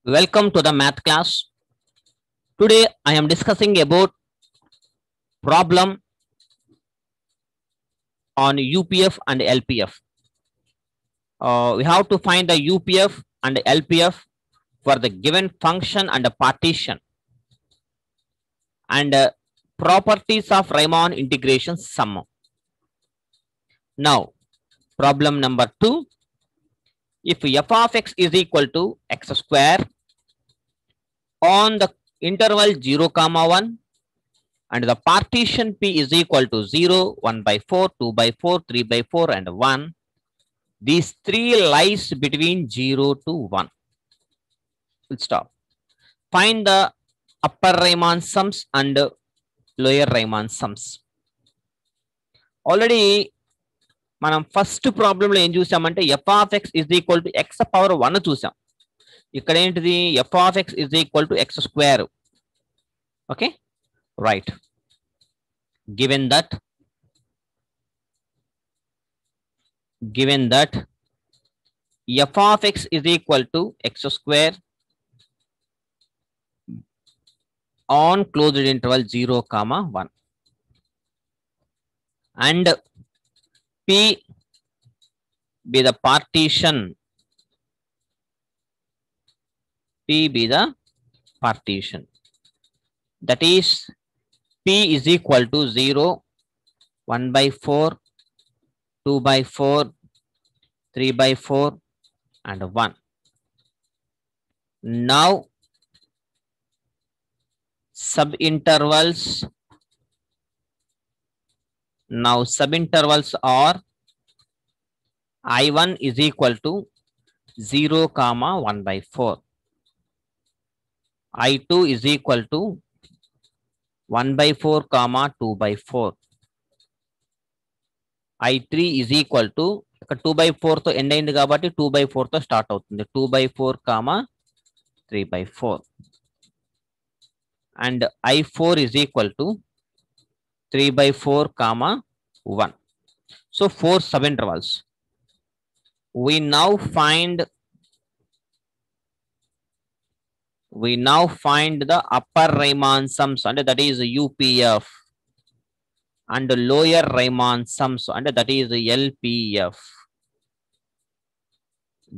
Welcome to the math class. Today I am discussing about problem on UPF and LPF. We have to find the UPF and LPF for the given function and a partition and properties of Riemann integration sum. Now, problem number 2. If f of x is equal to x square on the interval 0, 1 and the partition P is equal to 0, 1 by 4, 2 by 4, 3 by 4 and 1. These three lies between 0 to 1. We'll stop. Find the upper Riemann sums and lower Riemann sums. Already మనం first ప్రాబ్లంలో ఏం చూసామంటే f of x is equal to x power 1 చూసాం. ఇక్కడ ఏంటిది f of x is equal to x square. Okay right. given that f of x is equal to x square on closed interval 0, 1 and P be the partition, that is P is equal to 0, 1 by 4, 2 by 4, 3 by 4 and 1. Now subintervals are I1 is equal to 0, 1 by 4. I2 is equal to 1 by 4, 2 by 4. I3 is equal to 2 by 4 తో end అయింది కాబట్టి 2 by 4 తో start అవుతుంది. 2 by 4, 3 by 4. And I4 is equal to 3 by 4, 1. So 4 subintervals. We now find the upper Riemann sums, and that is UPF, and the lower Riemann sums, and that is LPF.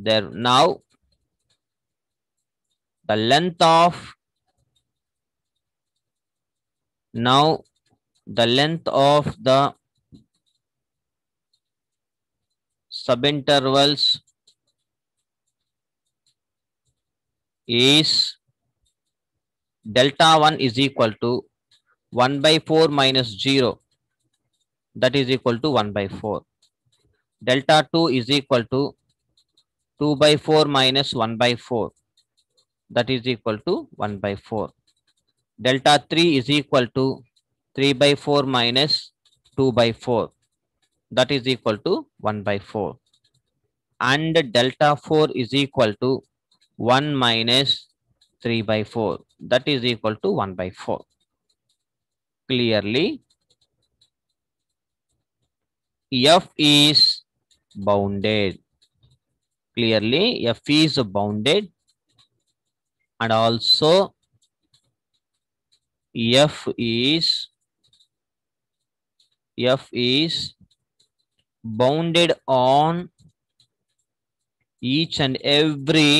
There now the length of the subintervals is delta 1 is equal to 1 by 4 minus 0, that is equal to 1 by 4. Delta 2 is equal to 2 by 4 minus 1 by 4, that is equal to 1 by 4. Delta 3 is equal to 3 by 4 minus 2 by 4, that is equal to 1 by 4. And delta 4 is equal to 1 minus 3 by 4, that is equal to 1 by 4. Clearly, F is bounded. And also F is bounded on each and every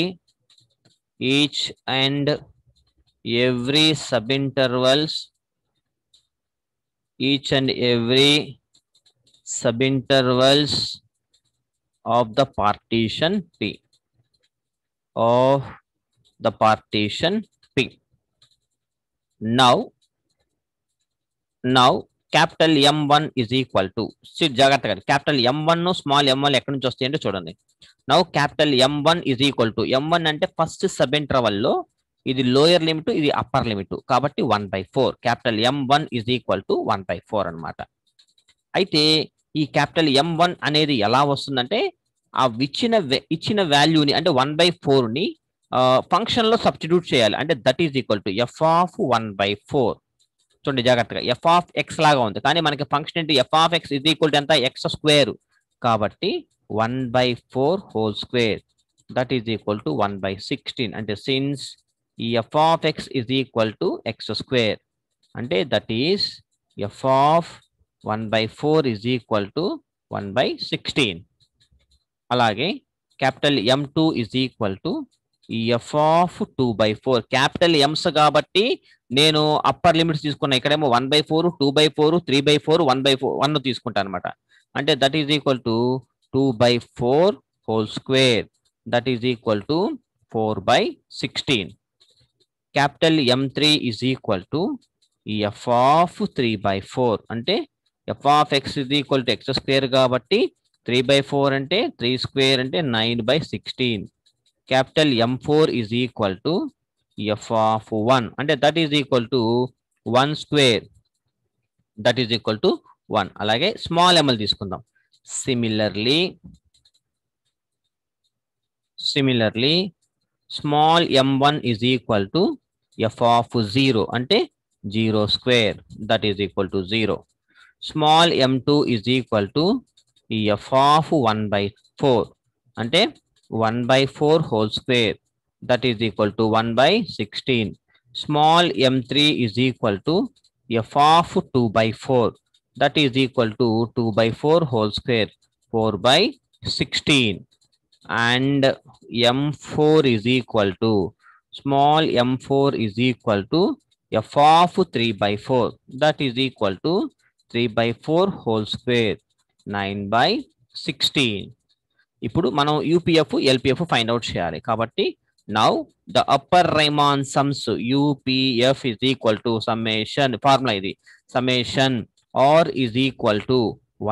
subintervals of the partition P. Now capital M1 is equal to, జాగ్రత్తగా capital M1 small m1 ఎక్కడి నుంచి వస్తాయంటే చూడండి. Now capital M1 is equal to, M1 అంటే first sub interval లో ఇది lower limit, ఇది upper limit కాబట్టి 1 by 4. Capital M1 is equal to 1 by 4 అన్నమాట. అయితే ఈ క్యాపిటల్ M1 అనేది ఎలా వస్తుందంటే ఆ ఇచ్చిన వాల్యూని అంటే 1 by 4 ని ఫంక్షన్ లో సబ్స్టిట్యూట్ చేయాలి. అంటే that is equal to f of 1 by 4. చూడండి జాగ్రత్తగా, f of x లాగా ఉంది కానీ మనకి ఫంక్షన్ ఏంటి, f of x is equal to ఎంత, x స్క్వేర్ కాబట్టి 1 by 4 whole square that is equal to 1 by 16. అంటే since f of x is equal to x square, అంటే that is f of 1 by 4 is equal to 1 by 16. అలాగే capital M2 is equal to f of 2 by 4. Capital M's కాబట్టి నేను upper limits తీసుకున్నా. ఇక్కడేమో 1 by 4, 2 by 4, 3 by 4, 1 by 4 1 తీసుకుంటాను అనమాట. అంటే that is equal to 2 by 4 whole square, that is equal to 4 by 16. Capital M3 is equal to f of 3 by 4. అంటే f of x is equal to x square కాబట్టి 3 by 4 అంటే 3 square అంటే 9 by 16. Capital M4 is equal to f of 1 అంటే that is equal to 1 square, that is equal to 1. అలాగే small ML తీసుకుందాం. Similarly small m1 is equal to f of 0 అంటే 0 square, that is equal to 0. Small m2 is equal to f of 1 by 4 అంటే 1 by 4 whole square, that is equal to 1 by 16. Small m3 is equal to f of 2 by 4, that is equal to 2 by 4 whole square, 4 by 16. And m4 is equal to small m4 is equal to f of 3 by 4, that is equal to 3 by 4 whole square, 9 by 16. ఇప్పుడు మనం UPF LPF find out చేయాలి కాబట్టి now the upper Riemann sums UPF is equal to summation, formula ఇది, summation R is equal to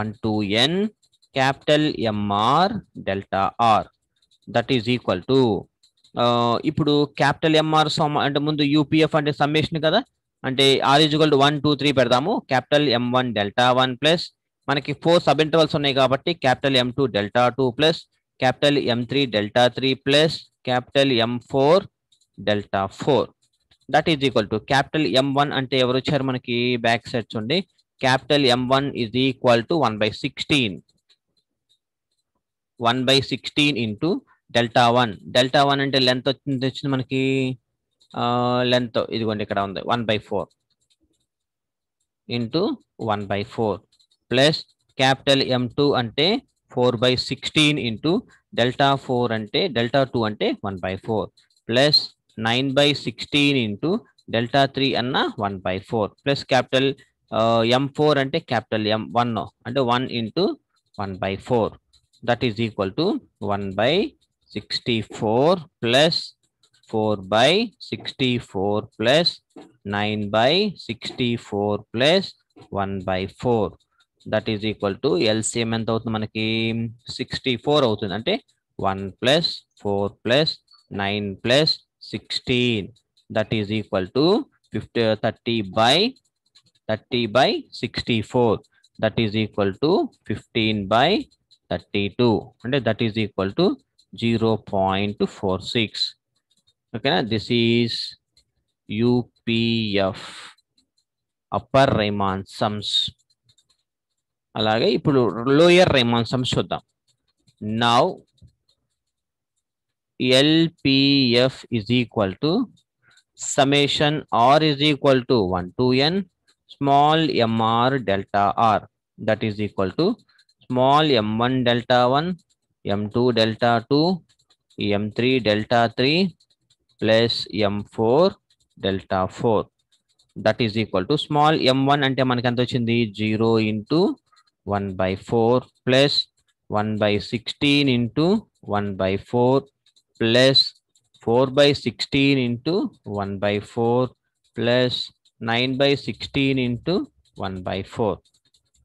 1 to n capital MR delta R, that is equal to ఇప్పుడు capital MR sum అంటే ముందు UPF అంటే summation కదా, అంటే are is equal to 1 2 3 పెడదాము. Capital M1 delta 1 plus మనకి 4 sub intervals ఉన్నాయి కాబట్టి capital M2 delta 2 plus capital M3 delta 3 plus capital M4 delta 4, that is equal to capital M1 అంటే ఎవరు వచ్చారు మనకి బ్యాక్ సైడ్ చూడండి. Capital M1 is equal to 1 by 16. 1 by 16 into delta 1. Delta 1 అంటే length వచ్చింది మనకి, లెంత్ ఇదిగోండి ఇక్కడ ఉంది 1 by 4 into 1 by 4 plus capital M2 అంటే 4 by 16 ఇంటూ డెల్టా 4 అంటే డెల్టా 2 అంటే 1 by 4 plus 9 by 16 into delta 3 అన్న 1 by 4 ప్లస్ క్యాపిటల్ M4 అంటే క్యాపిటల్ M1 అంటే 1 into 1 by 4, that is equal to 1 by 64 plus 4 by 64 plus 9 by 64 plus 1 by 4, that is equal to LCM ఎంత అవుతుంది మనకి 64 అవుతుంది. అంటే 1 plus 4 plus 9 plus 16, that is equal to 30 by 64, that is equal to 15 by 32 అంటే that is equal to 0.46. ఓకేనా, this is UPF upper Riemann sums. అలాగే ఇప్పుడు lower Riemann sums చూద్దాం. Now LPF is equal to summation r is equal to 1 to n small mr delta r, that is equal to small m1 delta 1, m2 delta 2, m3 delta 3 plus m4 delta 4, that is equal to small m1 అంటే మనకి ఎంత వచ్చింది 0 into 1 by 4 plus 1 by 16 into 1 by 4 plus 4 by 16 into 1 by 4 plus 9 by 16 into 1 by 4,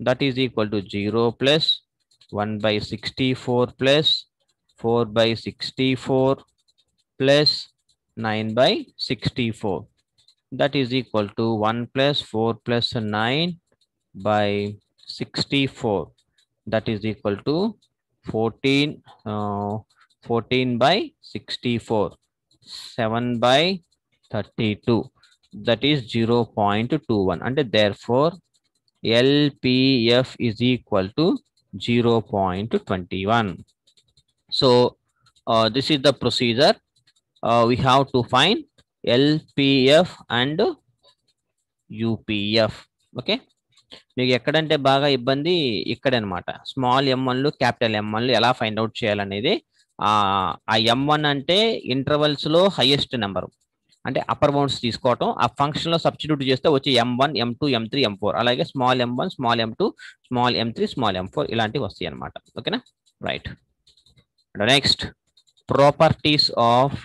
that is equal to 0 plus 1 by 64 plus 4 by 64 plus 9 by 64, that is equal to 1 plus 4 plus 9 by 64, that is equal to 14 by 64, 7 by 32, that is 0.21. అంటే therefore LPF is equal to 0.21. So this is the procedure. We have to find LPF and UPF. Okay, మీకు ఎక్కడంటే బాగా ఇబ్బంది ఇక్కడే అనమాట. Small m1లు capital m1లు ఎలా find out చేయాలనేది. ఆ m1 అంటే ఇంటర్వెల్స్ లో హైయెస్ట్ నెంబర్, అంటే అప్పర్ బౌండ్స్ తీసుకోవటం, ఆ ఫంక్షన్ లో సబ్స్టిట్యూట్ చేస్తే వచ్చి m1 m2 m3 m4, అలాగే small m1 small m2 small m3 small m4 ఇలాంటివి వస్తాయి అనమాట. ఓకేనా, right. Next, properties of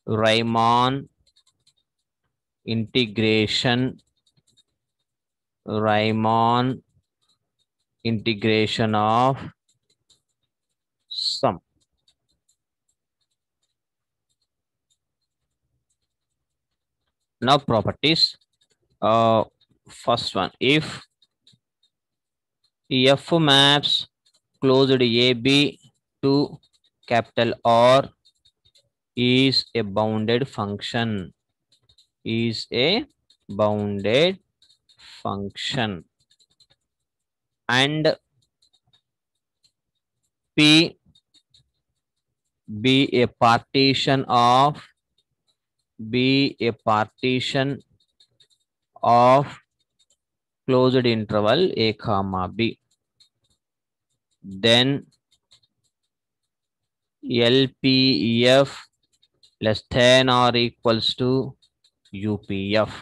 Riemann integration of sum. Now properties. First one, if F maps closed AB to capital R is a bounded function, and P be a partition of closed interval a comma b, then LPF less than or equals to UPF.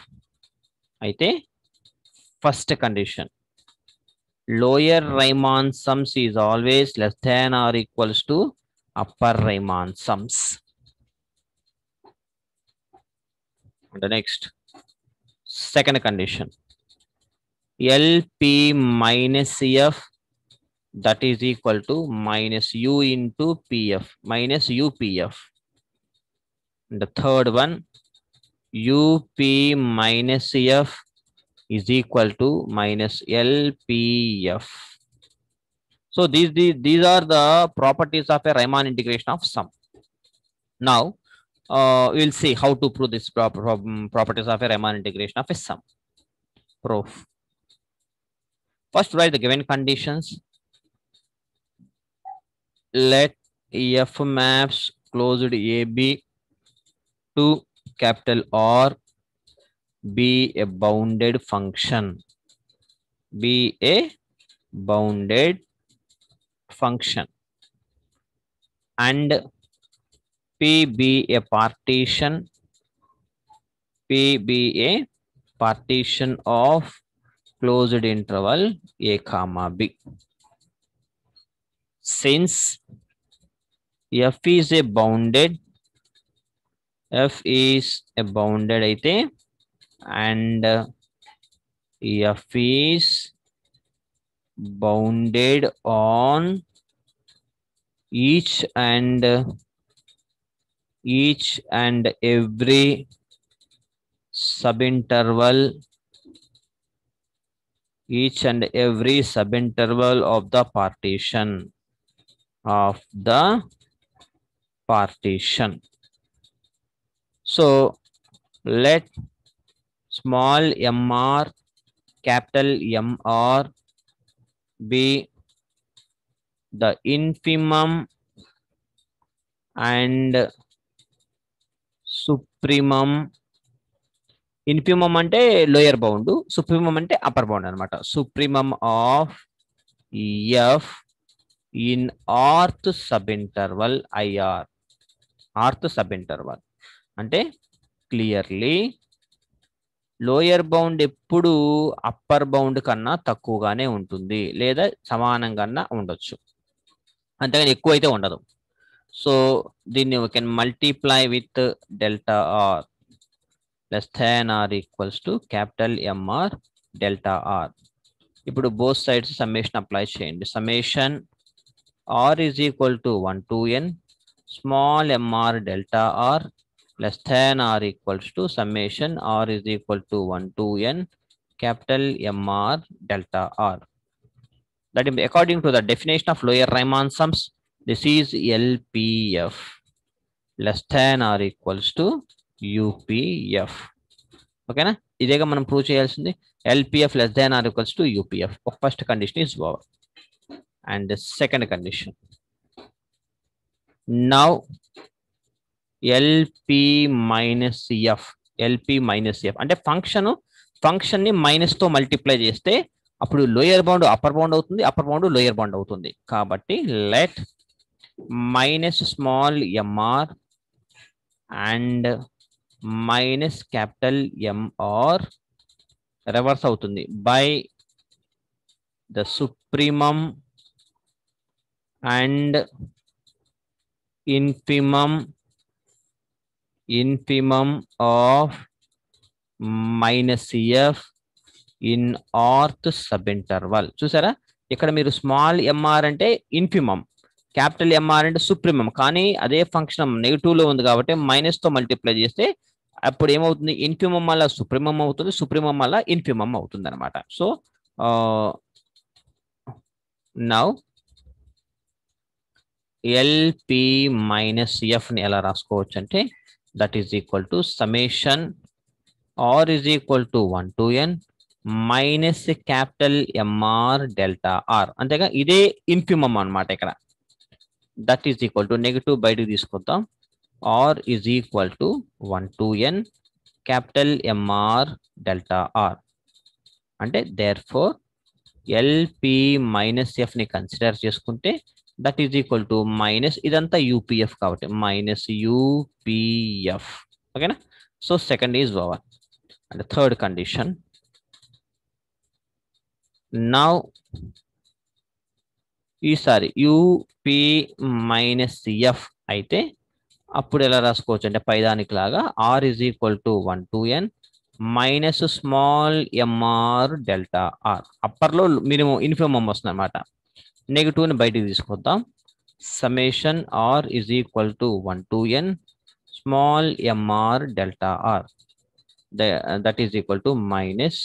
అయితే first condition, lower Riemann sums is always less than or equals to upper Riemann sums. Next, second condition, LP minus F that is equal to minus U into PF minus UPF. And the third one, UP minus F is equal to minus LPF. So these are the properties of a Riemann integration of sum. Now we'll see how to prove this properties of a Riemann integration of a sum. Proof. First, write the given conditions. Let F maps closed AB to capital R be a bounded function. And P be a partition of closed interval a comma b. Since F is a bounded అయితే, and F is bounded on each and every subinterval of the partition. So let small mr capital MR be the infimum and supremum. Infimum అంటే lower bound, supremum అంటే upper bound అనమాట. Supremum of F in rth subinterval IR. rth subinterval అంటే clearly lower bound ఎప్పుడు upper bound కన్నా తక్కువగానే ఉంటుంది, లేదా సమానంగా ఉండొచ్చు, అంతేగాని ఎక్కువ అయితే ఉండదు. సో దీన్ని we can multiply with delta R less than or equals to capital MR delta R. ఇప్పుడు both sides summation అప్లై చేయండి. Summation R is equal to 1 to n small mr delta R less than or equals to summation R is equal to 1 to n capital MR delta R. That is according to the definition of lower Riemann sums, this is LPF less than or equals to UPF. ఓకేనా, ఇదేగా మనం prove చేయాల్సింది. LPF less than or equals to UPF. First condition is over. And the second condition. Now LP minus F. LP minus F. అంటే function ని minus తో multiply చేస్తే అప్పుడు lower bound upper bound అవుతుంది, అప్పర్ బౌండ్ లోయర్ బౌండ్ అవుతుంది. కాబట్టి let minus small MR and minus capital MR reverse అవుతుంది by the supremum and infimum of minus F in rth subinterval. చూసారా, ఇక్కడ మీరు స్మాల్ ఎంఆర్ అంటే ఇన్ఫిమమ్, క్యాపిటల్ ఎంఆర్ అంటే supremum. కానీ అదే ఫంక్షన్ నెగిటివ్ లో ఉంది కాబట్టి మైనస్ తో మల్టిప్లై చేస్తే అప్పుడు ఏమవుతుంది, ఇన్ఫిమం వల్ల సుప్రీమం అవుతుంది, సుప్రీమం వల్ల ఇన్ఫిమం అవుతుంది అనమాట. So now LP minus F ని ఎలా రాసుకోవచ్చు అంటే that is equal to summation r is equal to 1 to n minus capital MR delta R. అంతేగా, ఇదే ఇన్ఫిమమ్ అన్నమాట. ఇక్కడ that is equal to negative బయటకు తీసుకొద్దాం. r is equal to 1 to n capital MR delta R. అంటే therefore LP minus F ని consider చేసుకుంటే that is equal to minus ఇదంతా UPF కాబట్టి minus UPF. ఓకేనా? So second is over. And third condition, now ఈసారి UP minus F అయితే అప్పుడు ఎలా రాసుకోవచ్చు అంటే పైదానికి లాగా R is equal to 1 to n minus small MR delta R. అప్పర్లో మినిమం ఇన్ఫిమమ్ వస్తుంది అనమాట. నెగిటివ్ ని బయటికి తీసుకొద్దాం. Summation R is equal to 1 to n small MR delta R. that is equal to minus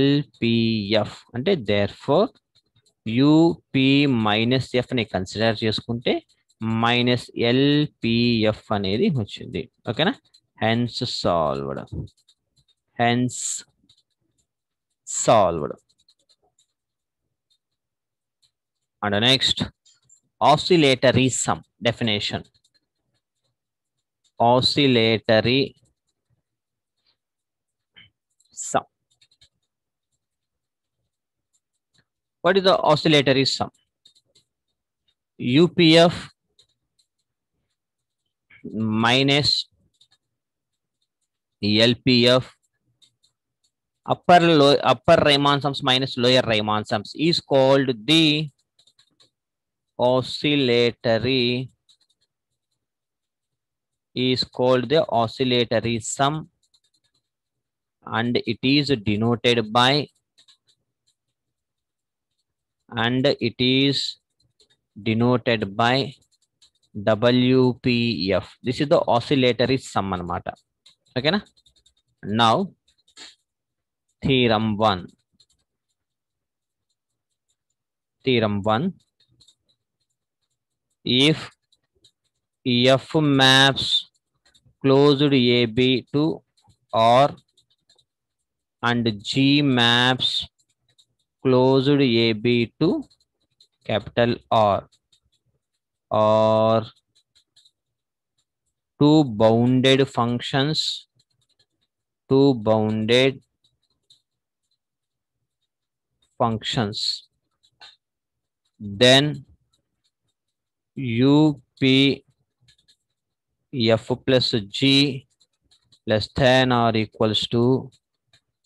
LPF. అంటే therefore UP minus F ని consider చేసుకుంటే minus LPF అనేది వచ్చింది. ఓకేనా? Hence solved. And next, oscillatory sum definition. Oscillatory sum. What is the oscillatory sum? UPF minus LPF upper Riemann sums minus lower Riemann sums is called the oscillatory sum, and it is denoted by WPF. This is the oscillatory sum anamata. Okay na? Now theorem 1. If F maps closed AB to R and G maps closed AB to capital R, or two bounded functions, then UPF plus G less than or equals to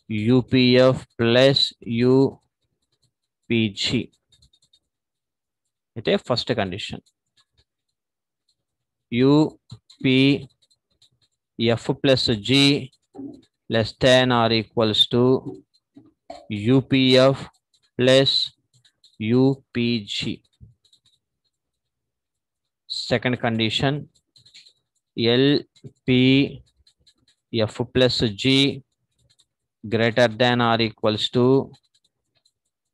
UPF plus UPG. It is first condition. UPF plus G less than or equals to UPF plus UPG. Second condition, LPF plus G greater than or equals to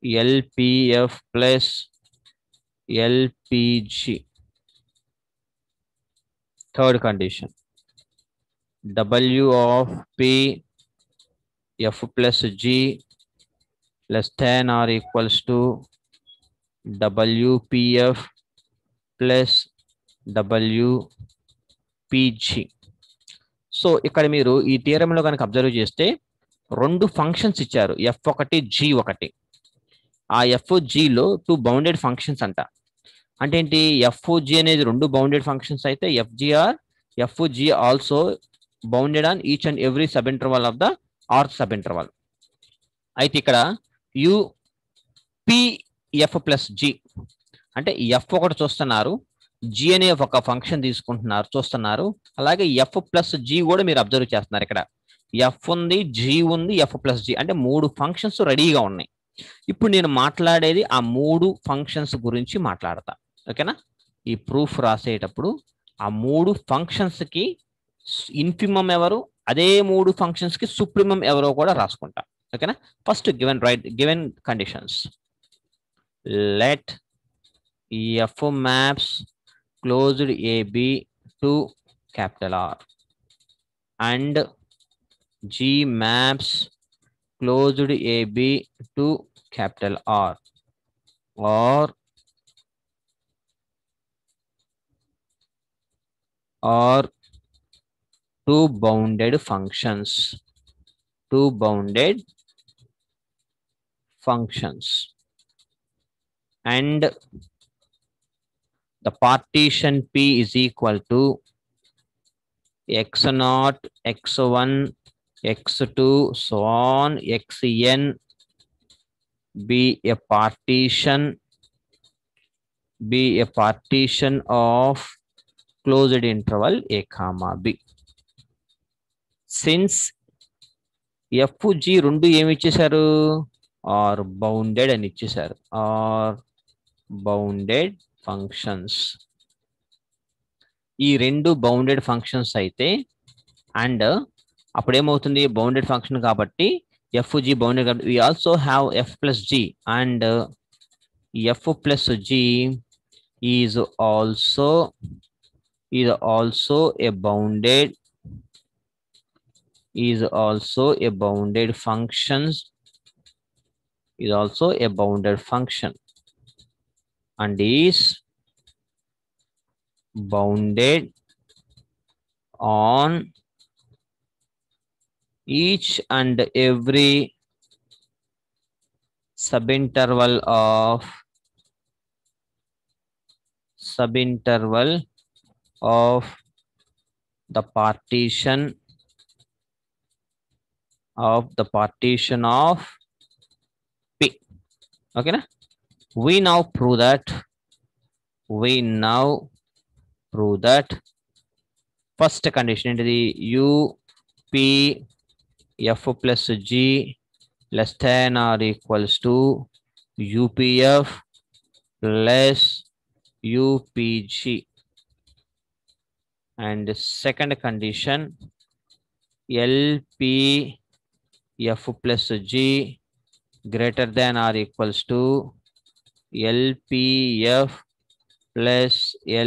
LPF plus LPG. Third condition, W of P f plus g less than or equals to wpf plus wpg. So ఇక్కడ మీరు ఈ థియరంలో కనుక observe చేస్తే రెండు functions ఇచ్చారు, f1 g1. ఆ F జీలో 2 bounded functions అంట. అంటే ఏంటి, ఎఫ్ జి అనేది 2 బౌండెడ్ ఫంక్షన్స్ అయితే F G also bounded on each and every subinterval of the Rth subinterval. అయితే ఇక్కడ యుపిఎఫ్ ప్లస్ జి అంటే f1 చూస్తున్నారు, జి అనే ఒక ఫంక్షన్ తీసుకుంటున్నారు చూస్తున్నారు, అలాగే ఎఫ్ ప్లస్ జి కూడా మీరు అబ్జర్వ్ చేస్తున్నారు. ఇక్కడ ఎఫ్ ఉంది, జి ఉంది, ఎఫ్ ప్లస్ జి అంటే 3 ఫంక్షన్స్ రెడీగా ఉన్నాయి. ఇప్పుడు నేను మాట్లాడేది ఆ 3 ఫంక్షన్స్ గురించి మాట్లాడతా. ఓకేనా, ఈ ప్రూఫ్ రాసేటప్పుడు ఆ 3 ఫంక్షన్స్ కి ఇన్ఫిమమ్ ఎవరు, అదే 3 ఫంక్షన్స్ కి సుప్రీమం ఎవరో కూడా రాసుకుంటా. ఓకేనా, first given conditions. Let F maps closed AB to capital R and G maps closed AB to capital R or two bounded functions and the partition P is equal to x0, x1, x2, so on, xn be a partition of closed interval a comma b. Since f g రెండు ఏమి ఇచ్చేశారు, are bounded అని ఇచ్చేశారు, are bounded functions. ఈ 2 bounded functions అయితే and అప్పుడు ఏమవుతుంది, bounded function కాబట్టి ఎఫ్ జి బౌండెడ్ కాబట్టి we also have F plus G and F plus G is also a bounded function and is bounded on each and every subinterval of the partition of P. Okay na? We now prove that first condition into the U P F plus G less than or equals to UPF plus UPG, and second condition LPF plus G greater than or equals to LPF plus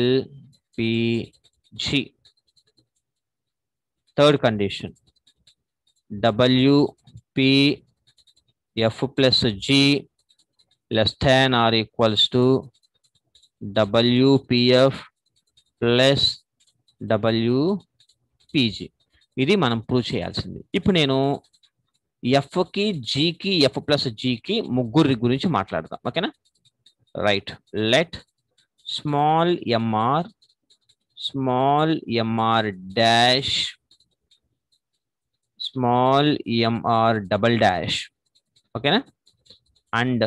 LPG. Third condition WPF plus G less than or equals to WPF plus WPG. ఇది మనం prove చేయాల్సింది. ఇప్పుడు నేను F కి జీకి F plus జీకి ముగ్గురి గురించి మాట్లాడతాం. ఓకేనా, right. Let small MR dash small MR double dash, ఓకేనా, and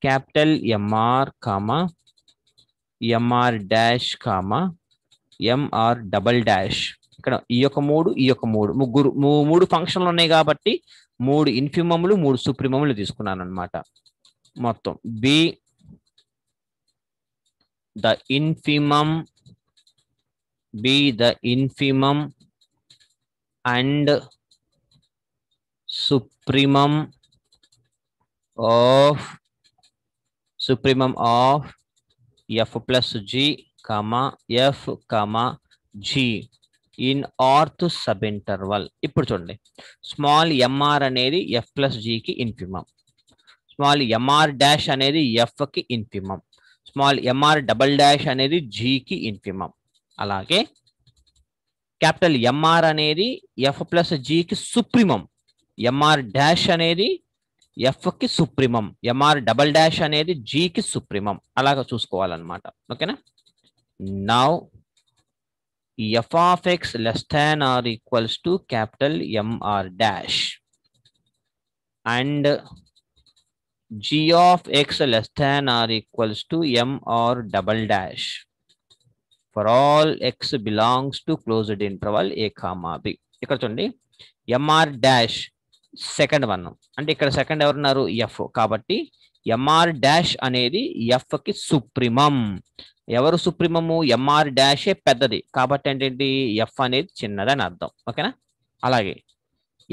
capital MR comma MR dash comma MR double dash. ఇక్కడ ఈ యొక్క 3 మూడు ఫంక్షన్లు ఉన్నాయి కాబట్టి 3 ఇన్ఫిమములు 3 సుప్రీమములు తీసుకున్నాను అనమాట. మొత్తం be the infimum and supremum of f plus g comma f comma g in rth subinterval. ఇప్పుడు చూడండి, స్మాల్ ఎంఆర్ అనేది ఎఫ్ ప్లస్ జికి ఇన్ఫిమం, స్మాల్ ఎంఆర్ డాష్ అనేది ఎఫ్ కి infimum, small MR double dash అనేది జికి infimum. అలాగే capital M R అనేది ఎఫ్ ప్లస్ జికి సుప్రీమం, ఎంఆర్ డాష్ అనేది ఎఫ్ కి సుప్రీమం, ఎంఆర్ డబల్ డాష్ అనేది జికి సుప్రీమం. అలాగా చూసుకోవాలన్నమాట. ఓకేనా. Now f of x less than or equals to capital MR dash and g of x less than or equals to m or double dash for all x belongs to closed interval a comma b. ఇక్కడ చూడండి, mr dash second one, అంటే ఇక్కడ second ఎవరున్నారు, F. కాబట్టి MR dash అనేది f కి supremum. ఎవరు సుప్రీమము, MR డాషే పెద్దది కాబట్టి ఏంటంటే ఎఫ్ అనేది చిన్నదని అర్థం. ఓకేనా. అలాగే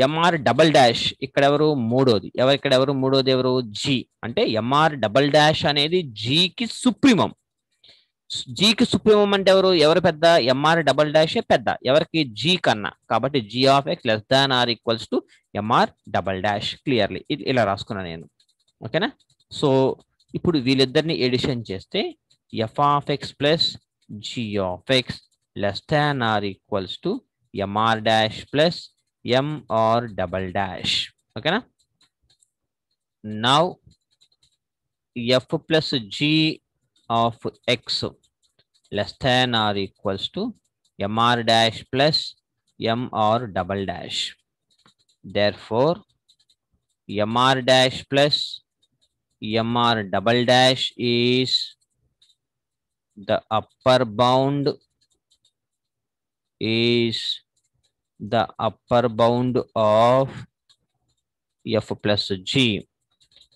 ఎంఆర్ డబల్ డాష్ ఇక్కడ ఎవరు, మూడోది. ఇక్కడ ఎవరు మూడోది, ఎవరు, జి. అంటే ఎంఆర్ డబల్ డాష్ అనేది జికి సుప్రీమం. జికి సుప్రీమం అంటే ఎవరు పెద్ద, ఎంఆర్ డబల్ డాషే పెద్ద ఎవరికి, జి కన్నా. కాబట్టి G of x less than or equals to MR double dash. Clearly ఇలా రాసుకున్నాను నేను. ఓకేనా. సో ఇప్పుడు వీళ్ళిద్దరిని ఎడిషన్ చేస్తే F of x plus G of x less than or equals to MR dash plus m or double dash. Okay na. Now f plus g of x less than or equals to mr dash plus m or double dash. Therefore mr dash plus mr double dash is the upper bound of f plus g.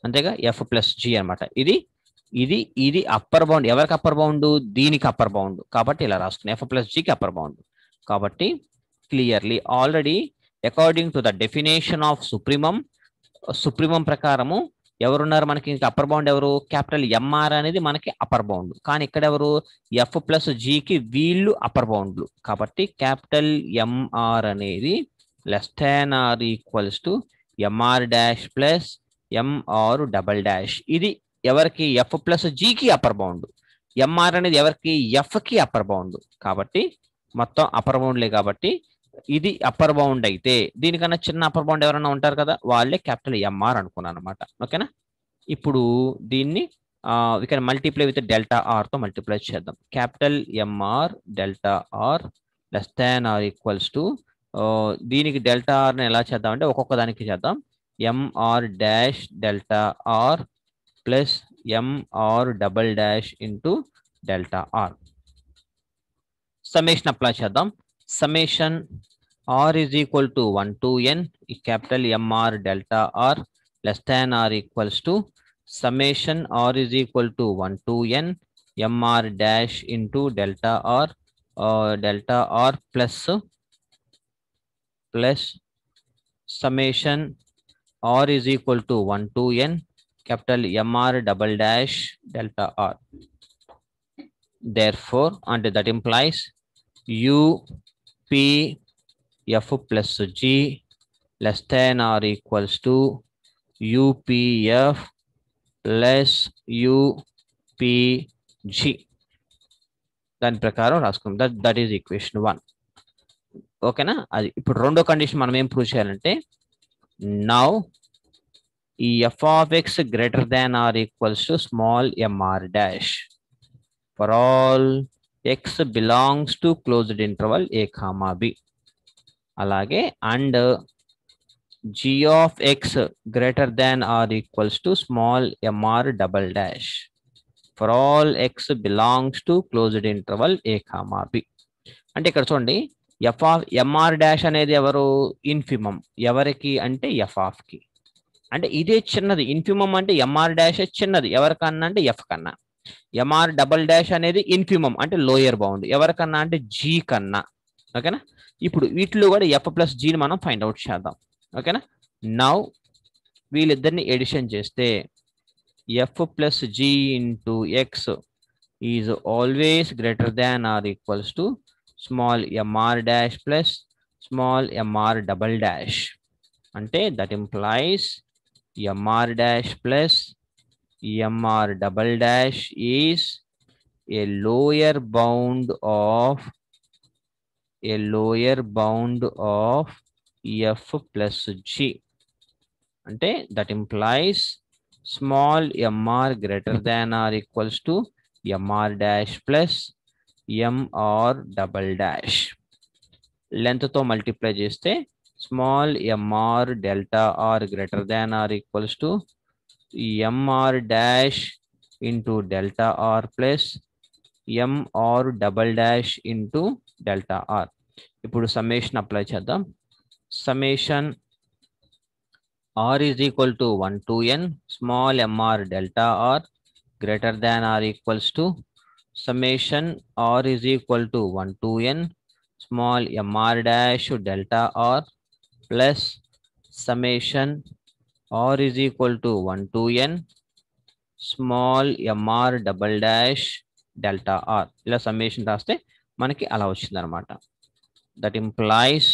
అంతేగా, F plus G అనమాట. ఇది upper bound. ఎవరికి upper bound, దీనికి upper bound. కాబట్టి ఇలా రాసుకున్నాం, F plus జికి upper bound. కాబట్టి clearly already according to the definition of supremum ప్రకారము ఎవరున్నారు మనకి అప్పర్ బౌండ్, ఎవరు, క్యాపిటల్ ఎంఆర్ అనేది మనకి అప్పర్ బౌండ్. కానీ ఇక్కడ ఎవరు, ఎఫ్ ప్లస్ జికి వీళ్ళు అప్పర్ బౌండ్లు. కాబట్టి క్యాపిటల్ ఎంఆర్ అనేది less than or equals to MR dash plus M R double dash. ఇది ఎవరికి, ఎఫ్ ప్లస్ జికి అప్పర్ బౌండ్. ఎంఆర్ అనేది ఎవరికి, ఎఫ్ కి అప్పర్ బౌండ్. కాబట్టి మొత్తం అప్పర్ బౌండ్లే. కాబట్టి ఇది అప్పర్ బౌండ్ అయితే దీనికన్నా చిన్న అప్పర్ బౌండ్ ఎవరైనా ఉంటారు కదా, వాళ్ళే క్యాపిటల్ ఎంఆర్ అనుకున్నాను అనమాట. ఓకేనా. ఇప్పుడు దీన్ని we can multiply with delta r తో మల్టిప్లై చేద్దాం. Capital MR delta r less than or equals to, దీనికి డెల్టా ఆర్ని ఎలా చేద్దాం అంటే ఒక్కొక్క దానికి చేద్దాం. M R dash delta r plus M R double dash into delta r. Summation apply చేద్దాం. Summation r is equal to 1 to n capital mr delta r less than or equals to summation r is equal to 1 to n mr dash into delta r plus summation r is equal to 1 to n capital mr double dash delta r. Therefore, and that implies u p f plus g less than or equals to upf plus upg. దాని ప్రకారం రాసుకుందాం. That is equation 1. ఓకేనా. అది ఇప్పుడు రెండో condition మనం ఏం prove చేయాలంటే, now ఈ F of x greater than or equals to small MR dash for all x belongs to closed interval A comma B. అలాగే and g of x greater than or equals to small mr double dash for all x belongs to closed interval a comma b. అంటే ఇక్కడ చూడండి, F of MR dash అనేది ఎవరు, infimum. ఎవరికి అంటే F of కి. అంటే ఇదే చిన్నది. ఇన్ఫిమం అంటే ఎంఆర్ డాష్ చిన్నది ఎవరికన్నా అంటే ఎఫ్ కన్నా. ఎంఆర్ డబల్ డాష్ అనేది ఇన్ఫిమం అంటే లోయర్ బౌండ్. ఎవరికన్నా అంటే జీ కన్నా. ఓకేనా. ఇప్పుడు వీటిలో కూడా ఎఫ్ ప్లస్ జీని మనం ఫైండ్ అవుట్ చేద్దాం. ఓకేనా. నౌ వీళ్ళిద్దరిని ఎడిషన్ చేస్తే F plus G into x is always greater than or equals to small mr dash plus small mr double dash. Ante that implies mr dash plus mr double dash is a lower bound of f plus g. Ante that implies small mr greater than or equals to mr dash plus mr double dash. Length తో multiply చేస్తే small mr delta r greater than or equals to mr dash into delta r plus mr double dash into delta r. ఇప్పుడు summation apply చేద్దాం. Summation r is equal to 1 to n small mr delta r greater than or equals to summation r is equal to 1 to n small mr dash delta r plus summation r is equal to 1 to n small mr double dash delta r. ఇలా summation రాస్తే మనకి అలా వచ్చింది అనమాట. That implies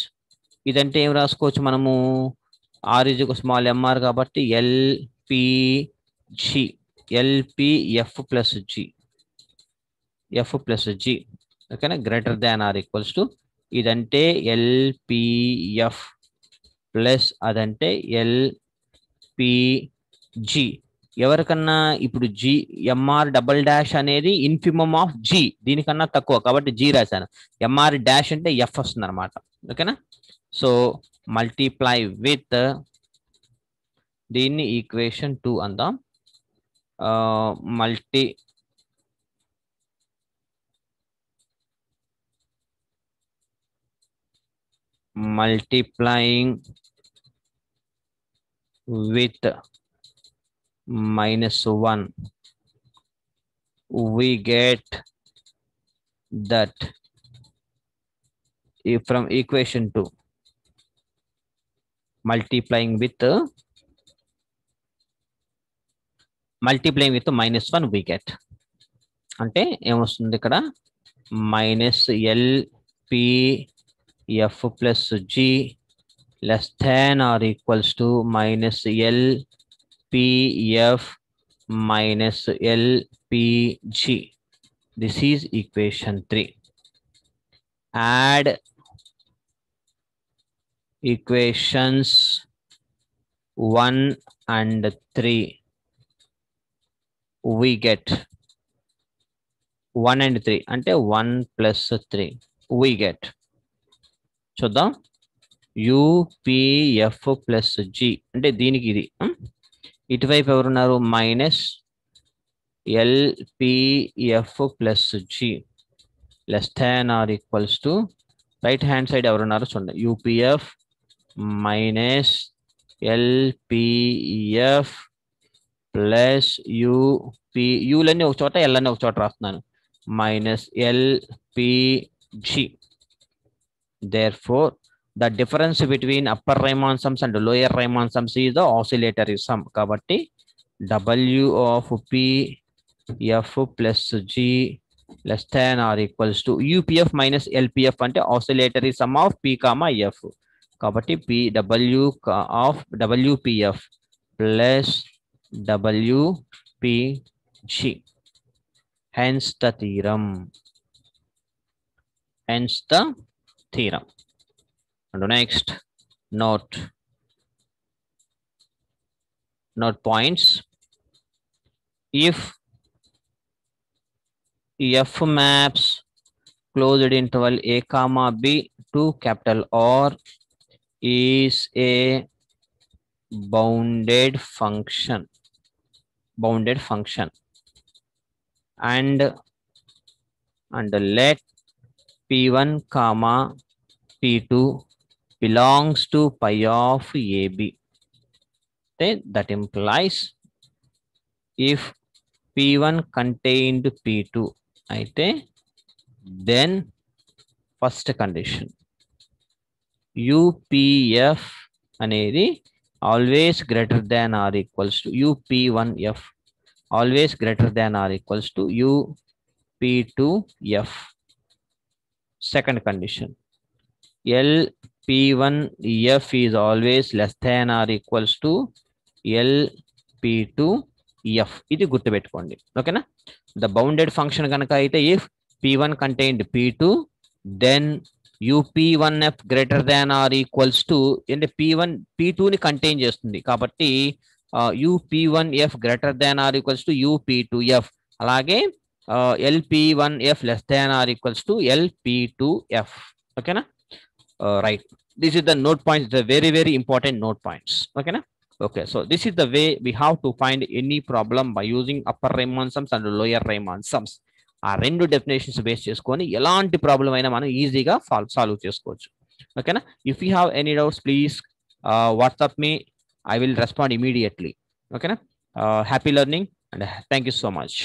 ఇదంటే ఏం రాసుకోవచ్చు మనము r is equal small mr కాబట్టి lpf plus g ఓకేనా greater than or equals to ఇదంటే lpf ప్లస్ అదంటే lpg. ఎవరికన్నా ఇప్పుడు g mr డబల్ డాష్ అనేది ఇన్ఫిమమ్ ఆఫ్ g దీనికన్నా తక్కువ కాబట్టి g రాశాను. mr డాష్ అంటే f వస్తుంది అనమాట. ఓకేనా సో మల్టిప్లై విత్ దీన్ని ఈక్వేషన్ 2 అందాం. multiplying with -1 we get that from equation 2 multiplying with -1 we get అంటే ఏమొస్తుంది ఇక్కడ -lpf plus g less than or equals to -lpf minus lpg. This is equation 3. Add equations 1 and 3. We get 1 and 3 అంటే 1 plus 3 we get చూద్దాం UPF plus G అంటే దీనికి ఇది ఇటువైపు ఎవరున్నారు -LPF plus G less than or equals to right hand side ఎవరున్నారు చూడండి UPF minus LPF plus యూలన్నీ ఒక చోట ఎల్లని ఒక చోట రాస్తున్నాను -LPG. Therefore, the difference between upper Riemann sums and lower Riemann sums is the oscillatory sum. కాబట్టి W of PF plus G less than or equals to UPF minus LPF అంటే oscillatory sum of P, F. కాబట్టి PW of WPF plus WPG. Hence the theorem. And next, note points. If F maps closed interval a comma b to capital R is a bounded function and let P1 comma P2 belongs to pi of AB. Then that implies if P1 contained P2 అయితే then first condition UPF అనేది always greater than or equals to UP1F always greater than or equals to UP2F. Second condition, LP1F is always less than or equals to LP2F. ఇది గుర్తుపెట్టుకోండి, ఓకేనా. The bounded function కనుక అయితే if P1 contained P2, then UP1F greater than or equals to, అంటే P1 P2 ని contain చేస్తుంది కాబట్టి UP1F greater than or equals to UP2F. అలాగే LP1F less than or equals to LP2F. ఓకేనా, right. This is the note points, the very very important note points. Okay, okay, so this is the way we have to find any problem by using upper Riemann sums and lower Riemann sums. ఆ రెండు definitions base చేసుకొని ఎలాంటి problem అయినా మనం ఈజీగా solve చేసుకోవచ్చు. ఓకేనా, if you have any doubts please WhatsApp me, I will respond immediately. Okay, happy learning and thank you so much.